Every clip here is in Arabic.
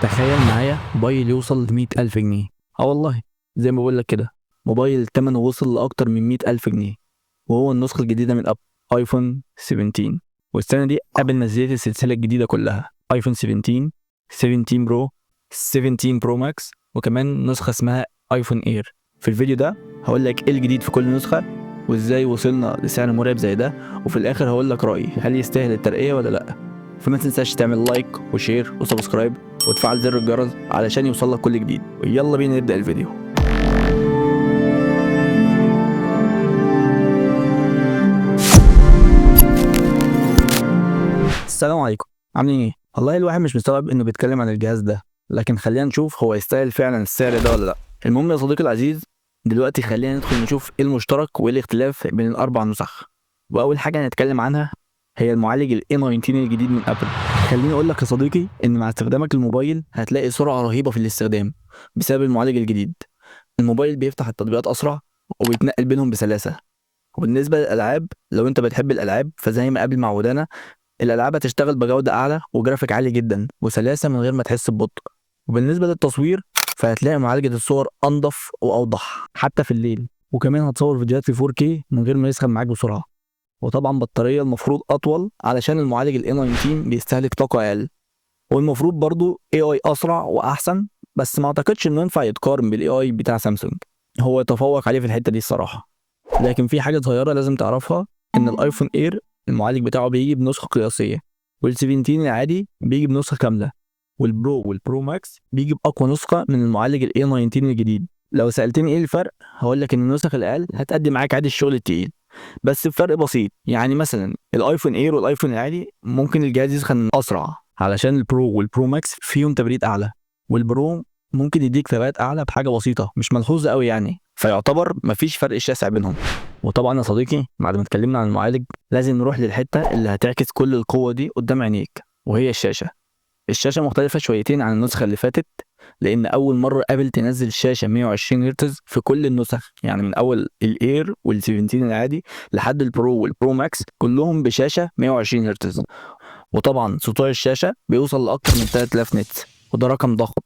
تخيل معايا موبايل يوصل ل100,000 جنيه. والله زي ما بقول لك كده، موبايل تمنه وصل لأكتر من 100,000 جنيه، وهو النسخة الجديدة من ايفون 17. والسنة دي ابل نزلت السلسلة الجديدة كلها: ايفون 17، 17 برو، 17 برو ماكس، وكمان نسخة اسمها ايفون اير. في الفيديو ده هقول لك ايه الجديد في كل نسخة، وازاي وصلنا لسعر مرعب زي ده، وفي الاخر هقول لك رأيي هل يستاهل الترقية ولا لا. فما تنساش تعمل لايك وشير وسبسكرايب وتفعل زر الجرس علشان يوصلك كل جديد. ويلا بينا نبدأ الفيديو. السلام عليكم، عاملين ايه؟ والله الواحد مش مستوعب انه بيتكلم عن الجهاز ده، لكن خلينا نشوف هو يستاهل فعلا السعر ده ولا لا. المهم يا صديقي العزيز، دلوقتي خلينا ندخل نشوف ايه المشترك وايه الاختلاف بين الاربع نسخ. واول حاجه هنتكلم عنها هي المعالج ال A19 الجديد من ابل. خليني اقول لك يا صديقي ان مع استخدامك للموبايل هتلاقي سرعه رهيبه في الاستخدام بسبب المعالج الجديد. الموبايل بيفتح التطبيقات اسرع وبيتنقل بينهم بسلاسه. وبالنسبه للالعاب، لو انت بتحب الالعاب فزي ما ابل معودانا، الالعاب هتشتغل بجوده اعلى وجرافيك عالي جدا وسلاسه من غير ما تحس ببطء. وبالنسبه للتصوير فهتلاقي معالجه الصور انضف واوضح حتى في الليل، وكمان هتصور فيديوهات في 4K من غير ما يسخن معاك بسرعه. وطبعا بطاريه المفروض اطول علشان المعالج ال A19 بيستهلك طاقه اقل. والمفروض برضو AI اسرع واحسن، بس ما اعتقدش انه ينفع يتقارن بالاي اي بتاع سامسونج. هو يتفوق عليه في الحته دي الصراحه. لكن في حاجه صغيره لازم تعرفها، ان الايفون اير المعالج بتاعه بيجي بنسخه قياسيه، وال17 العادي بيجي بنسخه كامله، والبرو والبرو ماكس بيجي باقوى نسخه من المعالج ال A19 الجديد. لو سالتني ايه الفرق، هقول لك ان النسخ الاقل هتأدي معاك عادي الشغل التقيل، بس بفرق بسيط. يعني مثلا الايفون اير والايفون العادي ممكن الجهاز يسخن اسرع علشان البرو والبرو ماكس فيهم تبريد اعلى، والبرو ممكن يديك ثبات اعلى بحاجه بسيطه مش ملحوظه قوي يعني، فيعتبر مفيش فرق شاسع بينهم. وطبعا يا صديقي بعد ما اتكلمنا عن المعالج لازم نروح للحته اللي هتعكس كل القوه دي قدام عينيك، وهي الشاشه. الشاشه مختلفه شويتين عن النسخه اللي فاتت، لان اول مره ابل تنزل شاشه 120 هرتز في كل النسخ، يعني من اول الاير وال17 العادي لحد البرو والبرو ماكس كلهم بشاشه 120 هرتز. وطبعا سطوع الشاشه بيوصل لاكتر من 3000 نت، وده رقم ضخم،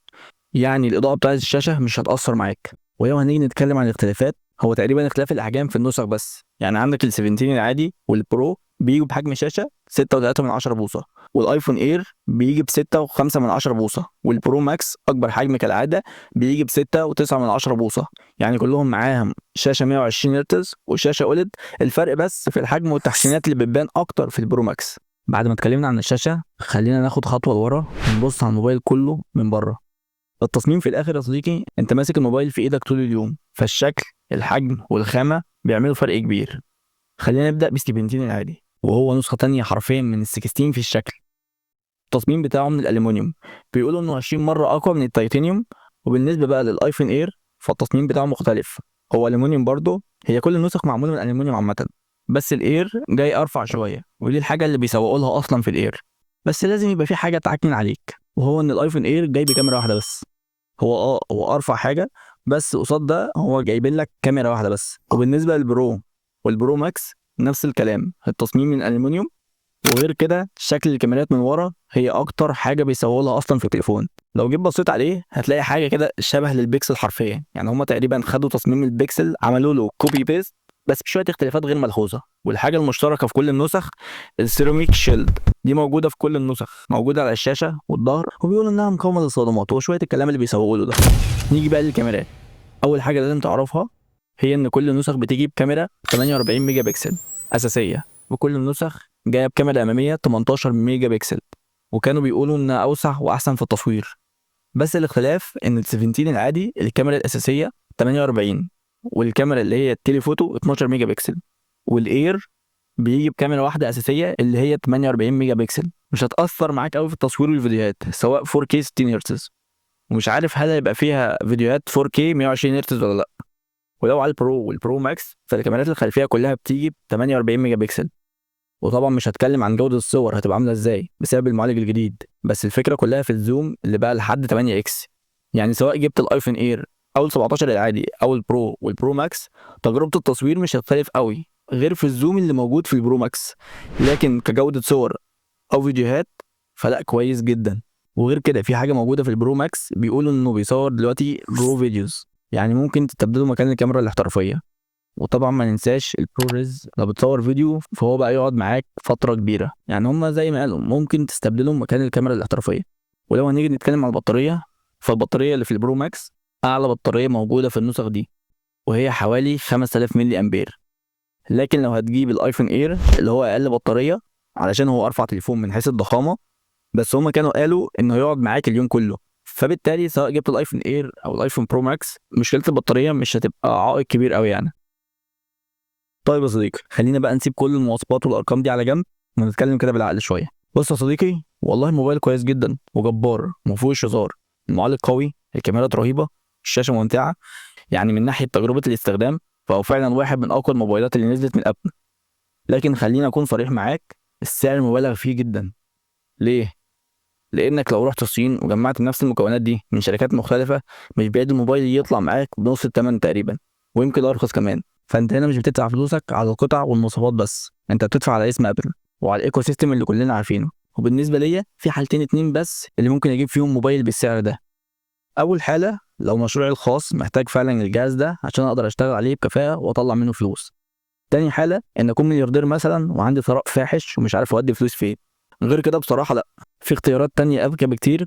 يعني الاضاءه بتاعت الشاشه مش هتاثر معاك. ولو هنيجي نتكلم عن الاختلافات، هو تقريبا اختلاف الاحجام في النسخ بس. يعني عندك ال17 العادي والبرو بيجوا بحجم شاشه 6.3 بوصه، والايفون اير بيجي ب 6.5 بوصه، والبرو ماكس اكبر حجم كالعاده بيجي ب 6.9 بوصه. يعني كلهم معاهم شاشه 120 هرتز وشاشه اوليد، الفرق بس في الحجم والتحسينات اللي بتبان اكتر في البرو ماكس. بعد ما اتكلمنا عن الشاشه خلينا ناخد خطوه لورا ونبص على الموبايل كله من بره. التصميم في الاخر يا صديقي، انت ماسك الموبايل في ايدك طول اليوم، فالشكل، الحجم والخامه بيعملوا فرق كبير. خلينا نبدا ب17 العادي، وهو نسخه تانية حرفيا من ال16 في الشكل. التصميم بتاعه من الالومنيوم، بيقولوا انه 20 مره اقوى من التيتانيوم. وبالنسبه بقى للايفون اير فالتصميم بتاعه مختلف، هو الومنيوم برضه، هي كل النسخ معموله من الالومنيوم عامه، بس الاير جاي ارفع شويه، ودي الحاجه اللي بيسوقوا لها اصلا في الاير. بس لازم يبقى في حاجه تعكنن عليك، وهو ان الايفون اير جاي بكاميرا واحده بس. هو ارفع حاجه، بس قصاد ده هو جايبين لك كاميرا واحده بس. وبالنسبه للبرو والبرو ماكس نفس الكلام، التصميم من الالومنيوم. وغير كده شكل الكاميرات من ورا هي اكتر حاجه بيسووا لها اصلا في التليفون. لو جيت بصيت عليه هتلاقي حاجه كده شبه للبيكسل حرفيا، يعني هما تقريبا خدوا تصميم البيكسل عملوا له كوبي بيست، بس بشويه اختلافات غير ملحوظه. والحاجه المشتركه في كل النسخ السيراميك شيلد، دي موجوده في كل النسخ، موجوده على الشاشه والظهر، وبيقولوا انها مقاومه للصدمات وشويه الكلام اللي بيسوقوا له ده. نيجي بقى للكاميرات. اول حاجه لازم تعرفها هي ان كل النسخ بتيجي بكاميرا 48 ميجا بكسل اساسيه، وكل النسخ جايه بكاميرا اماميه 18 ميجا بكسل، وكانوا بيقولوا انها اوسع واحسن في التصوير. بس الاختلاف ان ال17 العادي الكاميرا الاساسيه 48، والكاميرا اللي هي التليفوتو 12 ميجا بكسل، والاير بيجي بكاميرا واحده اساسيه اللي هي 48 ميجا بكسل. مش هتاثر معاك قوي في التصوير والفيديوهات سواء 4K 60 هرتز، ومش عارف هل هيبقى فيها فيديوهات 4K 120 هرتز ولا لا. ولو على البرو والبرو ماكس فالكاميرات الخلفيه كلها بتيجي ب 48 ميجا بكسل. وطبعا مش هتكلم عن جوده الصور هتبقى عامله ازاي بسبب المعالج الجديد، بس الفكره كلها في الزوم اللي بقى لحد 8 اكس. يعني سواء جبت الايفون اير او ال 17 العادي او البرو والبرو ماكس، تجربه التصوير مش هتختلف قوي غير في الزوم اللي موجود في البرو ماكس، لكن كجوده صور او فيديوهات فلا كويس جدا. وغير كده في حاجه موجوده في البرو ماكس، بيقولوا انه بيصور دلوقتي رو فيديوز، يعني ممكن تستبدله مكان الكاميرا الاحترافيه. وطبعا ما ننساش البروريز، لو بتصور فيديو فهو بقى يقعد معاك فتره كبيره، يعني هما زي ما قالوا ممكن تستبدلهم مكان الكاميرا الاحترافيه. ولو هنيجي نتكلم على البطاريه، فالبطاريه اللي في البرو ماكس اعلى بطاريه موجوده في النسخ دي، وهي حوالي 5000 ملي امبير. لكن لو هتجيب الايفون اير اللي هو اقل بطاريه، علشان هو ارفع تليفون من حيث الضخامه، بس هما كانوا قالوا انه يقعد معاك اليوم كله. فبالتالي سواء جبت الايفون اير او الايفون برو ماكس، مشكله البطاريه مش هتبقى عائق كبير قوي يعني. طيب يا صديقي، خلينا بقى نسيب كل المواصفات والارقام دي على جنب، ونتكلم كده بالعقل شويه. بص يا صديقي، والله الموبايل كويس جدا وجبار وما فيهوش هزار. المعالج قوي، الكاميرات رهيبه، الشاشه ممتعه، يعني من ناحيه تجربه الاستخدام فهو فعلا واحد من اقوى الموبايلات اللي نزلت من ابل. لكن خليني اكون صريح معاك، السعر مبالغ فيه جدا. ليه؟ لانك لو رحت الصين وجمعت نفس المكونات دي من شركات مختلفه، مش بعيد الموبايل يطلع معاك بنص الثمن تقريبا، ويمكن ارخص كمان. فانت هنا مش بتدفع فلوسك على القطع والمواصفات بس، انت بتدفع على اسم ابل وعلى الايكو سيستم اللي كلنا عارفينه. وبالنسبه ليا في حالتين اتنين بس اللي ممكن اجيب فيهم موبايل بالسعر ده. اول حاله لو مشروعي الخاص محتاج فعلا الجهاز ده عشان اقدر اشتغل عليه بكفاءه واطلع منه فلوس. تاني حاله ان اكون ملياردير مثلا وعندي ثراء فاحش ومش عارف اودي فلوس فين. غير كده بصراحه لا، في اختيارات تانية اذكى بكتير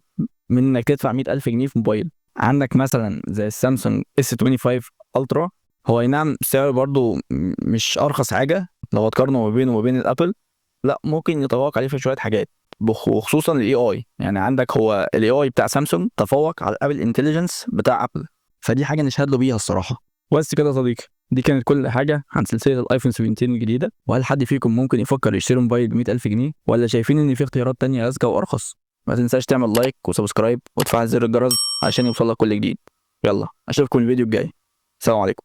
من انك تدفع 100,000 جنيه في موبايل. عندك مثلا زي السامسونج اس 25 الترا. هو اي نعم سعره برضو مش ارخص حاجه لو هتقارنه ما بينه وما بين الابل، لا ممكن يتفوق عليه في شويه حاجات، وخصوصا الاي اي. يعني عندك هو الاي اي بتاع سامسونج تفوق على الابل انتليجنس بتاع ابل، فدي حاجه نشهد له بيها الصراحه. بس كده يا صديقي، دي كانت كل حاجه عن سلسله الايفون 17 الجديده. وهل حد فيكم ممكن يفكر يشتري موبايل ب 100,000 جنيه، ولا شايفين ان في اختيارات تانية اذكى وارخص؟ ما تنساش تعمل لايك وسبسكرايب وتفعل زر الجرس عشان يوصلك كل جديد. يلا اشوفكم الفيديو الجاي. سلام عليكم.